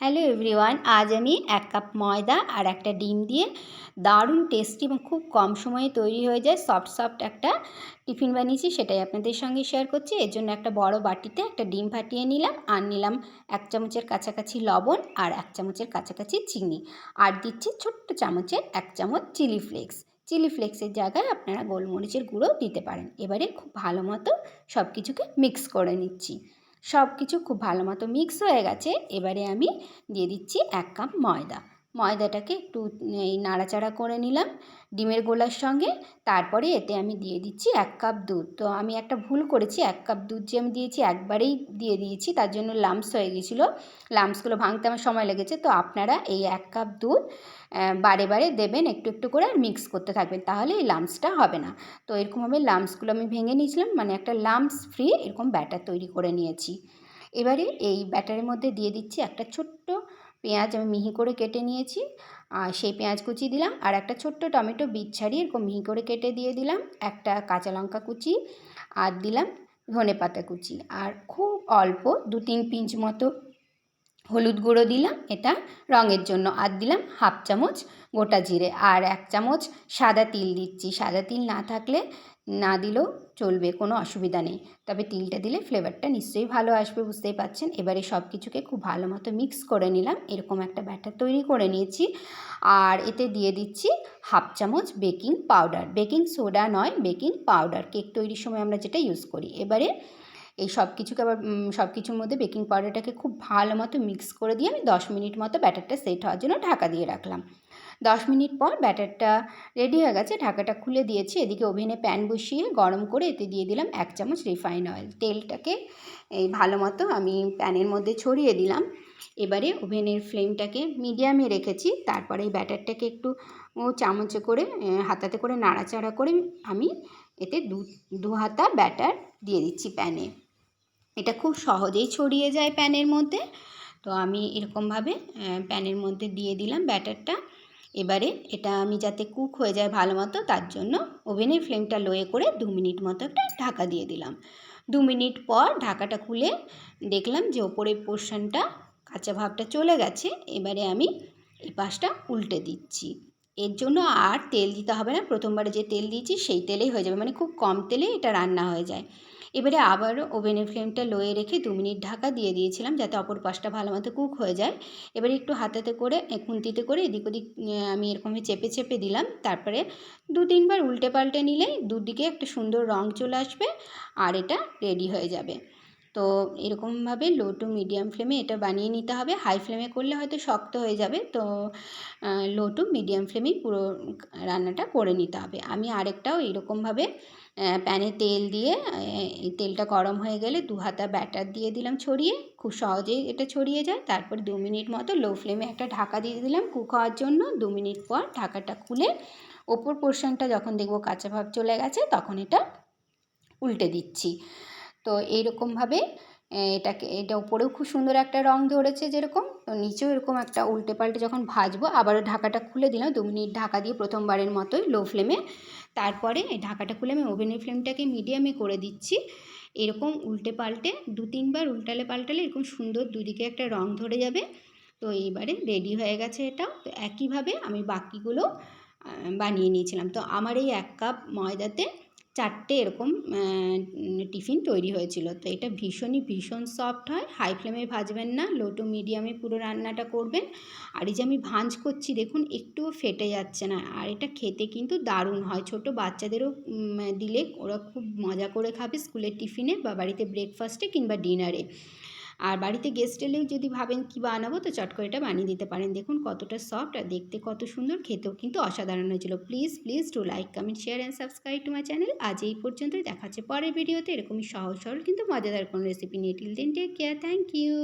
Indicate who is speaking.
Speaker 1: Hello everyone, আজ আমি 1 cup ময়দা আর একটা ডিম দিয়ে দারুণ টেস্টি এবং খুব কম সময়ে তৈরি হয়ে যায় সফট একটা টিফিন বানিয়েছি। সেটাই আপনাদের সঙ্গে শেয়ার করছি। এর জন্য একটা বড় বাটিতে একটা ডিম ফাটিয়ে নিলাম, আর নিলাম 1 চামচের কাছাকাছি লবণ আর 1 চামচের কাছাকাছি চিনি, আর দিচ্ছি ছোট্ট চামচের 1 চামচ চিলি ফ্লেক্স। চিলি ফ্লেক্সের জায়গায় আপনারা গোলমরিচের গুঁড়ো দিতে পারেন। এবারে খুব ভালো মতো সব কিছুকে মিক্স করে নিচ্ছি। সব কিছু খুব ভালো মতো মিক্স হয়ে গেছে। এবারে আমি দিয়ে দিচ্ছি 1 কাপ ময়দা। ময়দাটাকে একটু নাড়াচাড়া করে নিলাম ডিমের গোলার সঙ্গে। তারপরে এতে আমি দিয়ে দিচ্ছি 1 কাপ দুধ। তো আমি একটা ভুল করেছি, 1 কাপ দুধ যে আমি দিয়েছি একবারেই দিয়ে দিয়েছি, তার জন্য লাম্পস হয়ে গেছিলো। লাম্পসগুলো ভাঙতে আমার সময় লেগেছে। তো আপনারা এই 1 কাপ দুধ বারে বারে দেবেন, একটু একটু করে, আর মিক্স করতে থাকবেন, তাহলে এই লাম্পসটা হবে না। তো এরকমভাবে লাম্পসগুলো আমি ভেঙে নিয়েছিলাম, মানে একটা লাম্পস ফ্রি এরকম ব্যাটার তৈরি করে নিয়েছি। এবারে এই ব্যাটারের মধ্যে দিয়ে দিচ্ছি একটা ছোট্ট পেঁয়াজ আমি মিহি করে কেটে নিয়েছি, আর সেই পেঁয়াজ কুচি দিলাম, আর একটা ছোট্ট টমেটো বীজ ছাড়িয়ে এরকম মিহি করে কেটে দিয়ে দিলাম, একটা কাঁচা লঙ্কা কুচি, আর দিলাম ধনেপাতা কুচি, আর খুব অল্প 2-3 পিঞ্চ মতো হলুদ গুঁড়ো দিলাম এটা রঙের জন্য, আর দিলাম 1/2 চামচ গোটা জিরে, আর 1 চামচ সাদা তিল দিচ্ছি। সাদা তিল না থাকলে না দিলেও চলবে, কোনো অসুবিধা নেই, তবে তিলটা দিলে ফ্লেভারটা নিশ্চয়ই ভালো আসবে, বুঝতেই পারছেন। এবারে সব কিছুকে খুব ভালো মতো মিক্স করে নিলাম, এরকম একটা ব্যাটার তৈরি করে নিয়েছি। আর এতে দিয়ে দিচ্ছি 1/2 চামচ বেকিং পাউডার, বেকিং সোডা নয়, বেকিং পাউডার, কেক তৈরির সময় আমরা যেটা ইউজ করি। এবারে এই সব কিছুকে আবার সব কিছুর মধ্যে বেকিং পাউডারটাকে খুব ভালো মতো মিক্স করে দিয়ে আমি 10 মিনিট মতো ব্যাটারটা সেট হওয়ার জন্য ঢাকা দিয়ে রাখলাম। 10 মিনিট পর ব্যাটারটা রেডি হয়ে গেছে, ঢাকাটা খুলে দিয়েছি। এদিকে ওভেনে প্যান বসিয়ে গরম করে এতে দিয়ে দিলাম 1 চামচ রিফাইন অয়েল। তেলটাকে এই ভালো মতো আমি প্যানের মধ্যে ছড়িয়ে দিলাম। এবারে ওভেনের ফ্লেমটাকে মিডিয়ামে রেখেছি। তারপরে এই ব্যাটারটাকে একটু চামচে করে হাতাতে করে নাড়াচাড়া করে আমি এতে দু হাতা ব্যাটার দিয়ে দিচ্ছি প্যানে। এটা খুব সহজেই ছড়িয়ে যায় প্যানের মধ্যে। তো আমি এরকমভাবে প্যানের মধ্যে দিয়ে দিলাম ব্যাটারটা। এবারে এটা আমি যাতে কুক হয়ে যায় ভালো মতো, তার জন্য ওভেনের ফ্লেমটা লোয়ে করে 2 মিনিট মতো একটা ঢাকা দিয়ে দিলাম। 2 মিনিট পর ঢাকাটা খুলে দেখলাম যে ওপরের পোর্শনটা কাঁচা ভাবটা চলে গেছে। এবারে আমি এই পাশটা উল্টে দিচ্ছি। এর জন্য আর তেল দিতে হবে না, প্রথমবারে যে তেল দিয়েছি সেই তেলেই হয়ে যাবে, মানে খুব কম তেলে এটা রান্না হয়ে যায়। এবারে আবারও ওভেনের ফ্লেমটা লোয়ে রেখে 2 মিনিট ঢাকা দিয়ে দিয়েছিলাম যাতে অপর পাশটা ভালো মতো কুক হয়ে যায়। এবারে একটু হাতাতে করে খুন্তিতে করে এদিক ওদিক আমি এরকমভাবে চেপে চেপে দিলাম। তারপরে 2-3 বার উল্টে পাল্টে নিলেই দুদিকে একটা সুন্দর রং চলে আসবে, আর এটা রেডি হয়ে যাবে। তো এরকমভাবে লো টু মিডিয়াম ফ্লেমে এটা বানিয়ে নিতে হবে। হাই ফ্লেমে করলে হয়তো শক্ত হয়ে যাবে, তো লো টু মিডিয়াম ফ্লেমেই পুরো রান্নাটা করে নিতে হবে। আমি আরেকটাও এরকমভাবে প্যানে তেল দিয়ে এই তেলটা গরম হয়ে গেলে 2 হাতা ব্যাটার দিয়ে দিলাম ছড়িয়ে, খুব সহজেই এটা ছড়িয়ে যায়। তারপর 2 মিনিট মতো লো ফ্লেমে একটা ঢাকা দিয়ে দিলাম কুক হওয়ার জন্য। 2 মিনিট পর ঢাকাটা খুলে ওপর পোর্শনটা যখন দেখব কাঁচা ভাব চলে গেছে তখন এটা উল্টে দিচ্ছি। তো এইরকমভাবে এটা উপরেও খুব সুন্দর একটা রং ধরেছে যেরকম, তো নিচেও এরকম একটা উল্টে পাল্টে যখন ভাজবো আবারও ঢাকাটা খুলে দিলাম 2 মিনিট ঢাকা দিয়ে প্রথমবারের মতোই লো ফ্লেমে। তারপরে এই ঢাকাটা খুলে আমি ওভেনের ফ্লেমটাকে মিডিয়ামে করে দিচ্ছি। এরকম উল্টে পাল্টে 2-3 বার উল্টালে পাল্টালে এরকম সুন্দর দুদিকে একটা রং ধরে যাবে। তো এইবারে রেডি হয়ে গেছে এটা। তো একইভাবে আমি বাকিগুলো বানিয়ে নিয়েছিলাম। তো আমার এই 1 কাপ ময়দাতে 4টে এরকম টিফিন তৈরি হয়েছিল। তো এটা ভীষণ সফট হয়। হাই ফ্লেমে ভাজবেন না, লো টু মিডিয়ামে পুরো রান্নাটা করবেন। আর এই যে আমি ভাঁজ করছি দেখুন একটুও ফেটে যাচ্ছে না, আর এটা খেতে কিন্তু দারুণ হয়। ছোট বাচ্চাদেরও দিলে ওরা খুব মজা করে খাবে স্কুলের টিফিনে বা বাড়িতে ব্রেকফাস্টে কিংবা ডিনারে। আর বাড়িতে গেস্ট এলেও যদি ভাবেন কি বানাবো, তো চট করে এটা বানিয়ে দিতে পারেন। দেখুন কতটা সফট আর দেখতে কত সুন্দর, খেতেও কিন্তু অসাধারণ হয়েছিল। Please do like, comment, share and subscribe to my channel. আজ এই পর্যন্তই, দেখা হচ্ছে পরের ভিডিওতে এরকমই সহজ সরল কিন্তু মজাদার কোনো রেসিপি নিয়ে। Till then take care, thank you.